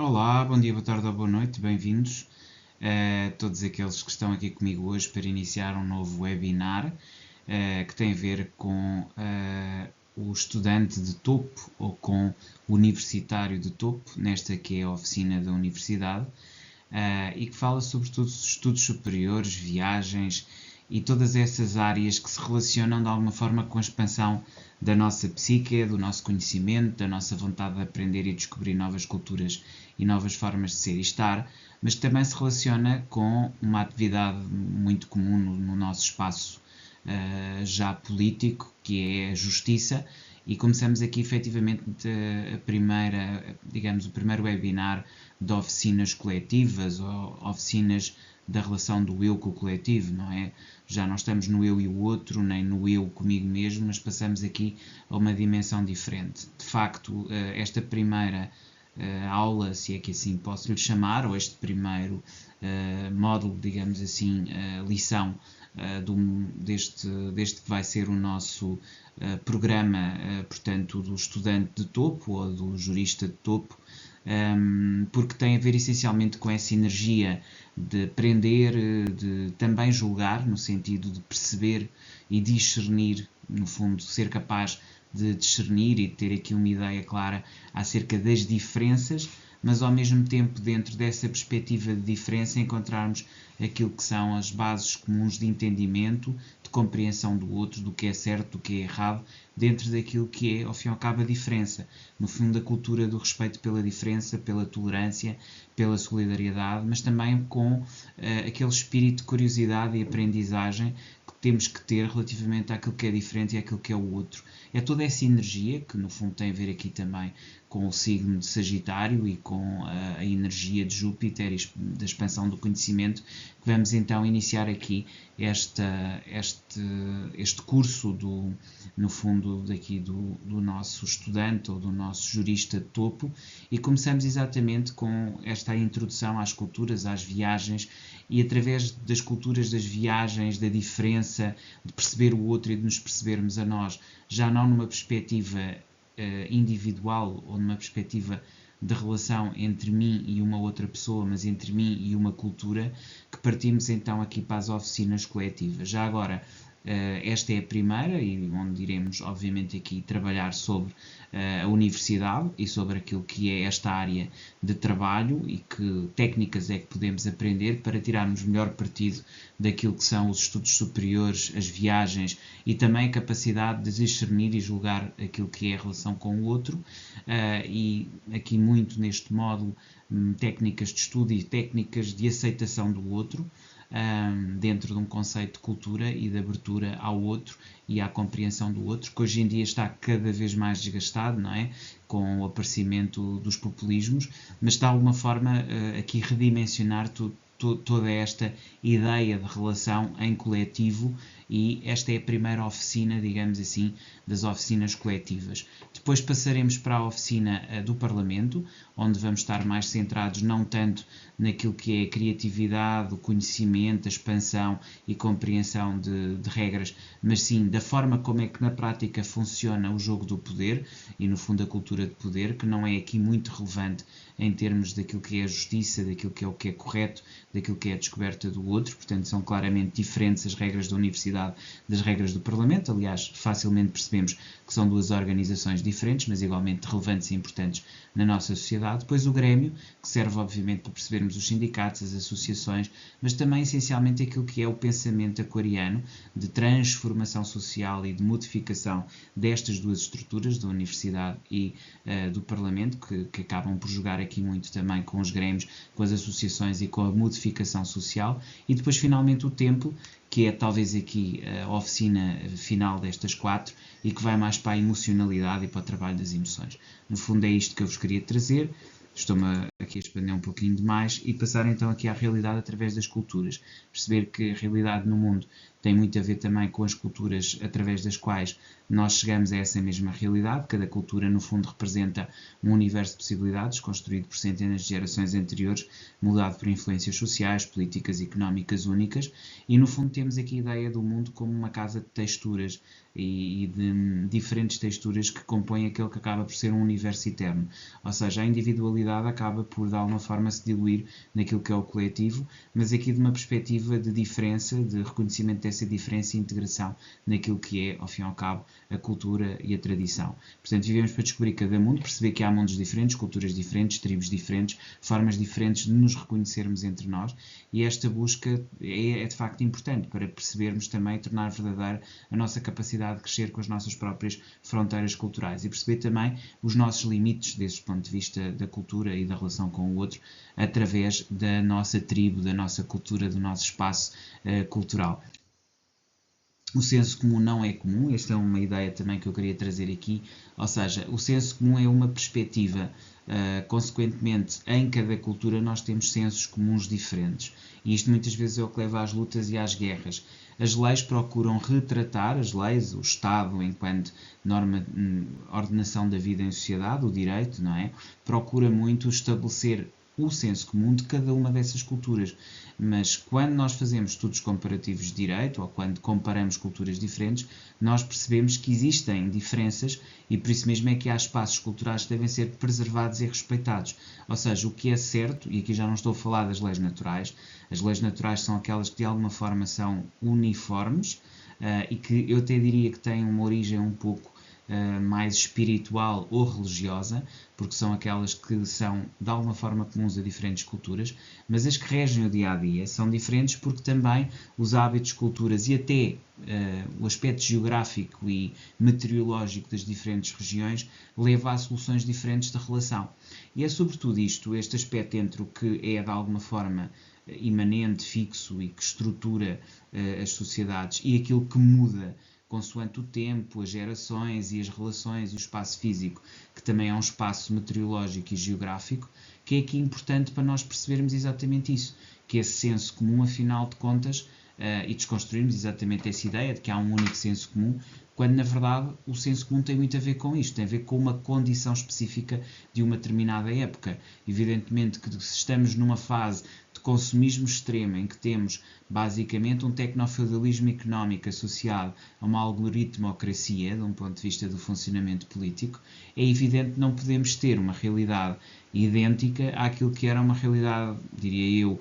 Olá, bom dia, boa tarde ou boa noite, bem-vindos a todos aqueles que estão aqui comigo hoje para iniciar um novo webinar que tem a ver com o estudante de topo ou com o universitário de topo, nesta que é a oficina da universidade, e que fala sobre todos os estudos superiores, viagens e todas essas áreas que se relacionam de alguma forma com a expansão da nossa psique, do nosso conhecimento, da nossa vontade de aprender e descobrir novas culturas e novas formas de ser e estar, mas que também se relaciona com uma atividade muito comum no nosso espaço já político, que é a justiça, e começamos aqui efetivamente o primeiro webinar de oficinas coletivas ou oficinas da relação do eu com o coletivo, não é? Já não estamos no eu e o outro, nem no eu comigo mesmo, mas passamos aqui a uma dimensão diferente. De facto, esta primeira aula, se é que assim posso lhe chamar, ou este primeiro módulo, digamos assim, lição deste que vai ser o nosso programa, portanto, do estudante de topo ou do jurista de topo, porque tem a ver essencialmente com essa energia de aprender, de também julgar, no sentido de perceber e discernir, no fundo, ser capaz de discernir e de ter aqui uma ideia clara acerca das diferenças, mas ao mesmo tempo, dentro dessa perspectiva de diferença, encontrarmos aquilo que são as bases comuns de entendimento, de compreensão do outro, do que é certo, do que é errado, dentro daquilo que é, ao fim e ao cabo, a diferença. No fundo, a cultura do respeito pela diferença, pela tolerância, pela solidariedade, mas também com aquele espírito de curiosidade e aprendizagem que temos que ter relativamente àquilo que é diferente e àquilo que é o outro. É toda essa energia, que no fundo tem a ver aqui também com o signo de Sagitário e com a energia de Júpiter e da expansão do conhecimento, que vamos então iniciar aqui este curso no fundo daqui do nosso estudante ou do nosso jurista de topo, e começamos exatamente com esta introdução às culturas, às viagens, e através das culturas, das viagens, da diferença, de perceber o outro e de nos percebermos a nós, já não numa perspectiva individual ou numa perspectiva de relação entre mim e uma outra pessoa, mas entre mim e uma cultura, que partimos então aqui para as oficinas coletivas. Já agora, esta é a primeira, e onde iremos, obviamente, aqui trabalhar sobre a universidade e sobre aquilo que é esta área de trabalho e que técnicas é que podemos aprender para tirarmos melhor partido daquilo que são os estudos superiores, as viagens e também a capacidade de discernir e julgar aquilo que é a relação com o outro, e aqui muito neste módulo técnicas de estudo e técnicas de aceitação do outro, dentro de um conceito de cultura e de abertura ao outro e à compreensão do outro, que hoje em dia está cada vez mais desgastado, não é? Com o aparecimento dos populismos, mas de alguma forma aqui redimensionar toda esta ideia de relação em coletivo, e esta é a primeira oficina, digamos assim, das oficinas coletivas. Depois passaremos para a oficina do Parlamento, onde vamos estar mais centrados não tanto naquilo que é a criatividade, o conhecimento, a expansão e compreensão de regras, mas sim da forma como é que na prática funciona o jogo do poder e no fundo a cultura de poder, que não é aqui muito relevante em termos daquilo que é a justiça, daquilo que é o que é correto, daquilo que é a descoberta do outro. Portanto, são claramente diferentes as regras da universidade das regras do Parlamento. Aliás, facilmente percebemos que são duas organizações diferentes, mas igualmente relevantes e importantes na nossa sociedade. Depois o Grêmio, que serve obviamente para percebermos os sindicatos, as associações, mas também essencialmente aquilo que é o pensamento aquariano de transformação social e de modificação destas duas estruturas, da universidade e do Parlamento, que acabam por jogar aqui muito também com os grêmios, com as associações e com a modificação social. E depois finalmente o templo, que é talvez aqui a oficina final destas quatro e que vai mais para a emocionalidade e para o trabalho das emoções. No fundo é isto que eu vos queria trazer. Estou-me aqui a expandir um pouquinho demais e passar então aqui à realidade através das culturas. Perceber que a realidade no mundo tem muito a ver também com as culturas através das quais nós chegamos a essa mesma realidade. Cada cultura, no fundo, representa um universo de possibilidades construído por centenas de gerações anteriores, moldado por influências sociais, políticas e económicas únicas, e no fundo temos aqui a ideia do mundo como uma casa de texturas e de diferentes texturas que compõem aquele que acaba por ser um universo eterno. Ou seja, a individualidade individualidade acaba por, de alguma forma, se diluir naquilo que é o coletivo, mas aqui de uma perspectiva de diferença, de reconhecimento dessa diferença e integração naquilo que é, ao fim e ao cabo, a cultura e a tradição. Portanto, vivemos para descobrir cada mundo, perceber que há mundos diferentes, culturas diferentes, tribos diferentes, formas diferentes de nos reconhecermos entre nós, e esta busca é de facto importante para percebermos também e tornar verdadeira a nossa capacidade de crescer com as nossas próprias fronteiras culturais e perceber também os nossos limites desse ponto de vista da cultura e da relação com o outro através da nossa tribo, da nossa cultura, do nosso espaço cultural. O senso comum não é comum, esta é uma ideia também que eu queria trazer aqui, ou seja, o senso comum é uma perspectiva, consequentemente, em cada cultura nós temos sensos comuns diferentes, e isto muitas vezes é o que leva às lutas e às guerras. As leis procuram retratar, as leis, o Estado enquanto norma, ordenação da vida em sociedade, o direito, não é? Procura muito estabelecer o senso comum de cada uma dessas culturas. Mas quando nós fazemos estudos comparativos de direito, ou quando comparamos culturas diferentes, nós percebemos que existem diferenças e por isso mesmo é que há espaços culturais que devem ser preservados e respeitados. Ou seja, o que é certo, e aqui já não estou a falar das leis naturais, as leis naturais são aquelas que de alguma forma são uniformes e que eu até diria que têm uma origem um pouco mais espiritual ou religiosa, porque são aquelas que são de alguma forma comuns a diferentes culturas, mas as que regem o dia-a-dia são diferentes porque também os hábitos, culturas e até o aspecto geográfico e meteorológico das diferentes regiões leva a soluções diferentes da relação. E é sobretudo este aspecto entre o que é de alguma forma imanente, fixo e que estrutura as sociedades e aquilo que muda consoante o tempo, as gerações e as relações e o espaço físico, que também é um espaço meteorológico e geográfico, que é aqui importante para nós percebermos exatamente isso, que esse senso comum, afinal de contas, e desconstruirmos exatamente essa ideia de que há um único senso comum, quando na verdade o senso comum tem muito a ver com isto, tem a ver com uma condição específica de uma determinada época. Evidentemente que se estamos numa fase de consumismo extremo, em que temos basicamente um tecnofeudalismo económico associado a uma algoritmocracia, de um ponto de vista do funcionamento político, é evidente que não podemos ter uma realidade idêntica àquilo que era uma realidade, diria eu,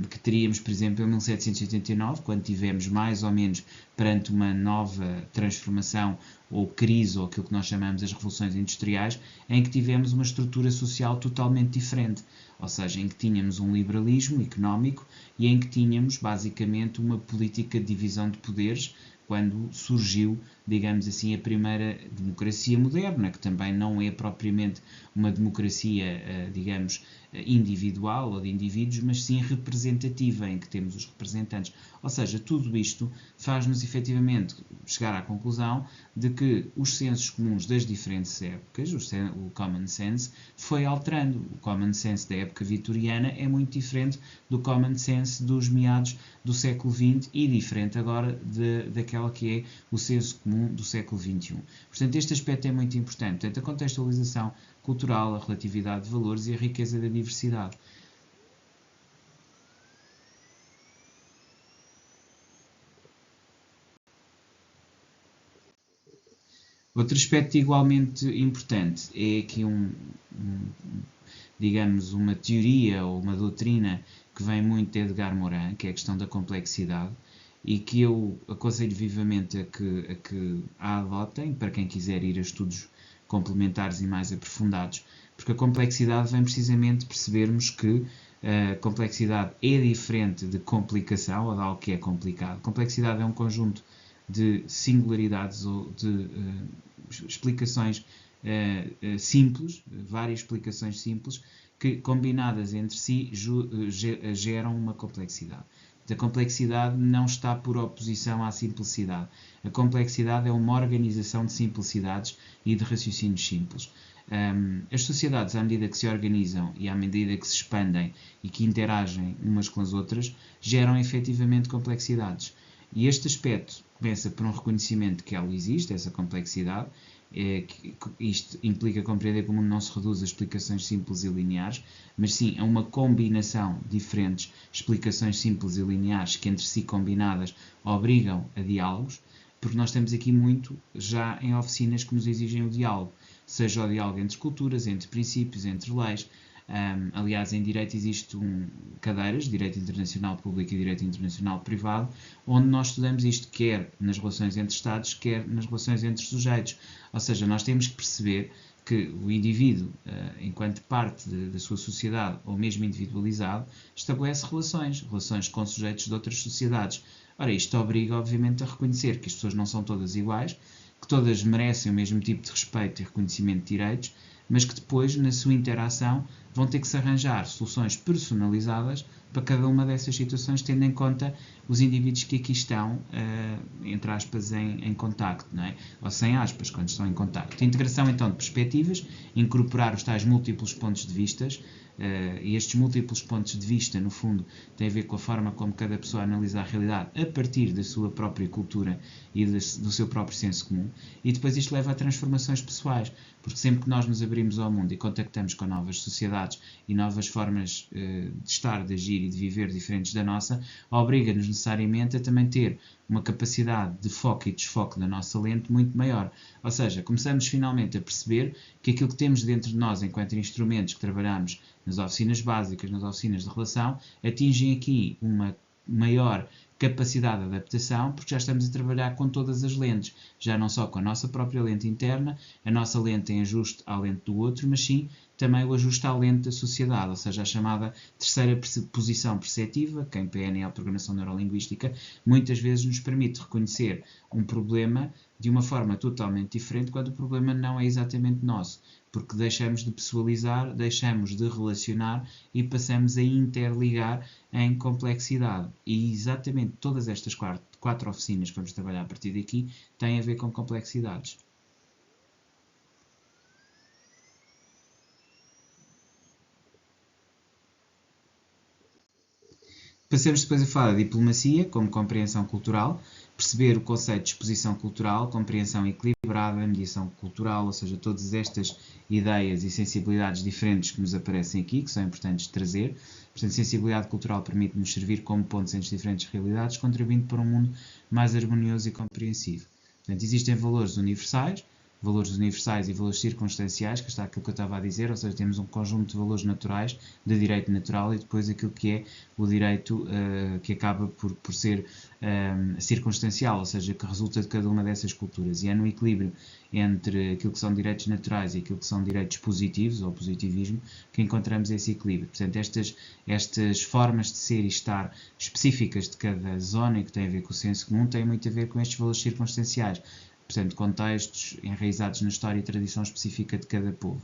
que teríamos, por exemplo, em 1789, quando tivemos mais ou menos perante uma nova transformação ou crise, ou aquilo que nós chamamos as revoluções industriais, em que tivemos uma estrutura social totalmente diferente. Ou seja, em que tínhamos um liberalismo económico e em que tínhamos, basicamente, uma política de divisão de poderes, quando surgiu, digamos assim, a primeira democracia moderna, que também não é propriamente uma democracia, digamos, individual ou de indivíduos, mas sim representativa, em que temos os representantes. Ou seja, tudo isto faz-nos efetivamente chegar à conclusão de que os sensos comuns das diferentes épocas, o common sense, foi alterando. O common sense da época vitoriana é muito diferente do common sense dos meados do século XX e diferente agora daquela que é o senso comum do século XXI. Portanto, este aspecto é muito importante. Portanto, a contextualização cultural, a relatividade de valores e a riqueza da diversidade. Outro aspecto igualmente importante é aqui digamos, uma teoria ou uma doutrina que vem muito de Edgar Morin, que é a questão da complexidade, e que eu aconselho vivamente a que a adotem, para quem quiser ir a estudos complementares e mais aprofundados, porque a complexidade vem precisamente percebermos que a complexidade é diferente de complicação, ou de algo que é complicado. Complexidade é um conjunto de singularidades ou de explicações simples, várias explicações simples, que combinadas entre si geram uma complexidade. A complexidade não está por oposição à simplicidade. A complexidade é uma organização de simplicidades e de raciocínios simples. As sociedades, à medida que se organizam e à medida que se expandem e que interagem umas com as outras, geram efetivamente complexidades. E este aspecto começa por um reconhecimento que ela existe, essa complexidade. Isto implica compreender que o mundo não se reduz a explicações simples e lineares, mas sim a uma combinação de diferentes explicações simples e lineares que entre si combinadas obrigam a diálogos. porque nós temos aqui muito já em oficinas que nos exigem o diálogo, seja o diálogo entre culturas, entre princípios, entre leis. Aliás, em Direito existem cadeiras, Direito Internacional Público e Direito Internacional Privado, onde nós estudamos isto quer nas relações entre Estados, quer nas relações entre sujeitos. Ou seja, nós temos que perceber que o indivíduo, enquanto parte da sua sociedade, ou mesmo individualizado, estabelece relações com sujeitos de outras sociedades. Ora, isto obriga, obviamente, a reconhecer que as pessoas não são todas iguais, que todas merecem o mesmo tipo de respeito e reconhecimento de direitos, mas que depois, na sua interação, vão ter que se arranjar soluções personalizadas para cada uma dessas situações, tendo em conta os indivíduos que aqui estão, entre aspas, em contacto, não é? Ou sem aspas, quando estão em contacto. Integração, então, de perspectivas, incorporar os tais múltiplos pontos de vistas, e estes múltiplos pontos de vista, no fundo, têm a ver com a forma como cada pessoa analisa a realidade a partir da sua própria cultura e do seu próprio senso comum. E depois isto leva a transformações pessoais, porque sempre que nós nos abrimos ao mundo e contactamos com novas sociedades e novas formas de estar, de agir e de viver diferentes da nossa, obriga-nos necessariamente a também ter uma capacidade de foco e desfoque da nossa lente muito maior. Ou seja, começamos finalmente a perceber que aquilo que temos dentro de nós enquanto instrumentos que trabalhamos nas oficinas básicas, nas oficinas de relação, atingem aqui uma maior capacidade de adaptação, porque já estamos a trabalhar com todas as lentes, já não só com a nossa própria lente interna, a nossa lente em ajuste à lente do outro, mas sim também o ajuste à lente da sociedade, ou seja, a chamada terceira posição perceptiva, que em PNL, Programação Neurolinguística, muitas vezes nos permite reconhecer um problema de uma forma totalmente diferente, quando o problema não é exatamente nosso, porque deixamos de pessoalizar, deixamos de relacionar e passamos a interligar em complexidade. E exatamente todas estas quatro oficinas que vamos trabalhar a partir daqui têm a ver com complexidades. Passamos depois a falar de diplomacia, como compreensão cultural, perceber o conceito de exposição cultural, compreensão equilibrada, mediação cultural, ou seja, todas estas ideias e sensibilidades diferentes que nos aparecem aqui, que são importantes de trazer. Portanto, sensibilidade cultural permite-nos servir como pontos entre diferentes realidades, contribuindo para um mundo mais harmonioso e compreensivo. Portanto, existem valores universais e valores circunstanciais, que está aquilo que eu estava a dizer, ou seja, temos um conjunto de valores naturais, de direito natural, e depois aquilo que é o direito que acaba por ser circunstancial, ou seja, que resulta de cada uma dessas culturas. E é no equilíbrio entre aquilo que são direitos naturais e aquilo que são direitos positivos, ou positivismo, que encontramos esse equilíbrio. Portanto, estas formas de ser e estar específicas de cada zona e que têm a ver com o senso comum, têm muito a ver com estes valores circunstanciais. Portanto, contextos enraizados na história e tradição específica de cada povo.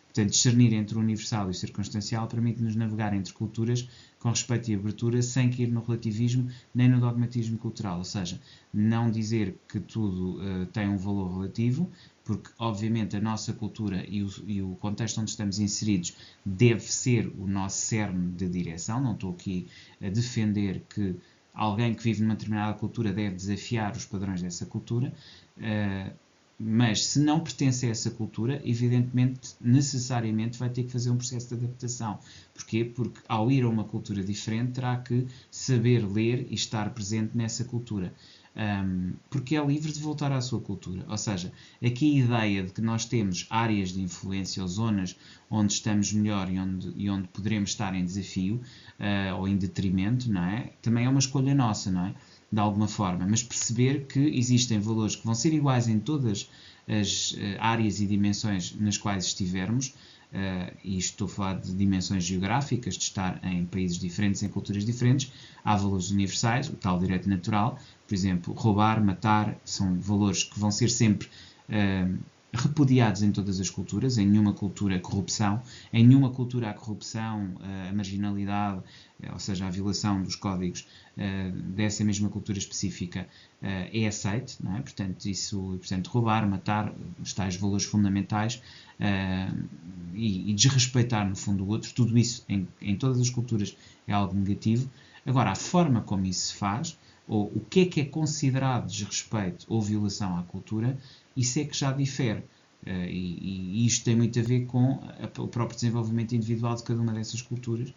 Portanto, discernir entre o universal e o circunstancial permite-nos navegar entre culturas com respeito e abertura, sem cair no relativismo nem no dogmatismo cultural. Ou seja, não dizer que tudo tem um valor relativo, porque, obviamente, a nossa cultura e o contexto onde estamos inseridos deve ser o nosso cerne de direção. Não estou aqui a defender que alguém que vive numa determinada cultura deve desafiar os padrões dessa cultura, mas se não pertence a essa cultura, evidentemente, necessariamente vai ter que fazer um processo de adaptação. Porquê? Porque ao ir a uma cultura diferente, terá que saber ler e estar presente nessa cultura. Porque é livre de voltar à sua cultura. Ou seja, aqui a ideia de que nós temos áreas de influência ou zonas onde estamos melhor e onde poderemos estar em desafio ou em detrimento, não é? Também é uma escolha nossa, não é? De alguma forma, mas perceber que existem valores que vão ser iguais em todas as áreas e dimensões nas quais estivermos, e estou a falar de dimensões geográficas, de estar em países diferentes, em culturas diferentes. Há valores universais, o tal direito natural, por exemplo, roubar, matar, são valores que vão ser sempre repudiados em todas as culturas. Em nenhuma cultura a corrupção, em nenhuma cultura a corrupção, a marginalidade, ou seja, a violação dos códigos dessa mesma cultura específica é aceite, não é? Portanto, roubar, matar, os tais valores fundamentais e desrespeitar no fundo o outro, tudo isso em todas as culturas é algo negativo. Agora, a forma como isso se faz, ou o que é considerado desrespeito ou violação à cultura, isso é que já difere. E isto tem muito a ver com o próprio desenvolvimento individual de cada uma dessas culturas,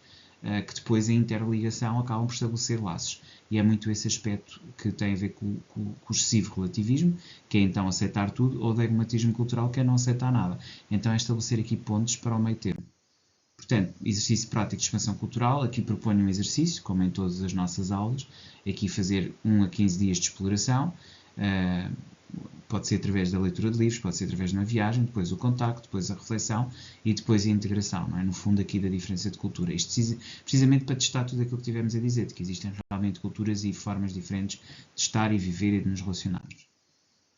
que depois a interligação acabam por estabelecer laços. E é muito esse aspecto que tem a ver com o excessivo relativismo, que é então aceitar tudo, ou o dogmatismo cultural, que é não aceitar nada. Então é estabelecer aqui pontos para o meio termo. Portanto, exercício prático de expansão cultural, aqui proponho um exercício, como em todas as nossas aulas, aqui fazer 1 a 15 dias de exploração, pode ser através da leitura de livros, pode ser através de uma viagem, depois o contacto, depois a reflexão e depois a integração, não é? No fundo aqui da diferença de cultura. Isto precisamente para testar tudo aquilo que tivemos a dizer, de que existem realmente culturas e formas diferentes de estar e viver e de nos relacionarmos.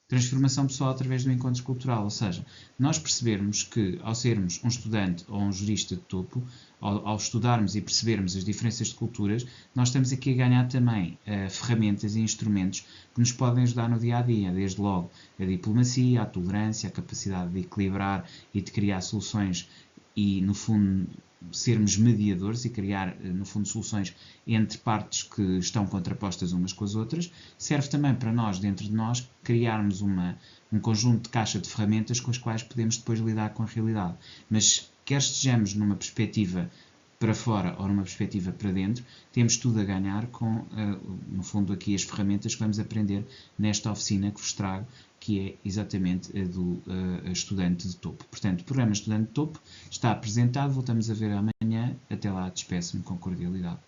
Transformação pessoal através do encontro cultural, ou seja, nós percebermos que ao sermos um estudante ou um jurista de topo, ao estudarmos e percebermos as diferenças de culturas, nós estamos aqui a ganhar também ferramentas e instrumentos que nos podem ajudar no dia a dia, desde logo a diplomacia, a tolerância, a capacidade de equilibrar e de criar soluções e, no fundo, sermos mediadores e criar, no fundo, soluções entre partes que estão contrapostas umas com as outras. Serve também para nós, dentro de nós, criarmos um conjunto de caixa de ferramentas com as quais podemos depois lidar com a realidade. Mas, quer estejamos numa perspectiva para fora ou numa perspectiva para dentro, temos tudo a ganhar com, no fundo, aqui as ferramentas que vamos aprender nesta oficina que vos trago, que é exatamente a do estudante de topo. Portanto, o programa Estudante de Topo está apresentado, voltamos a ver amanhã. Até lá, despeço-me com cordialidade.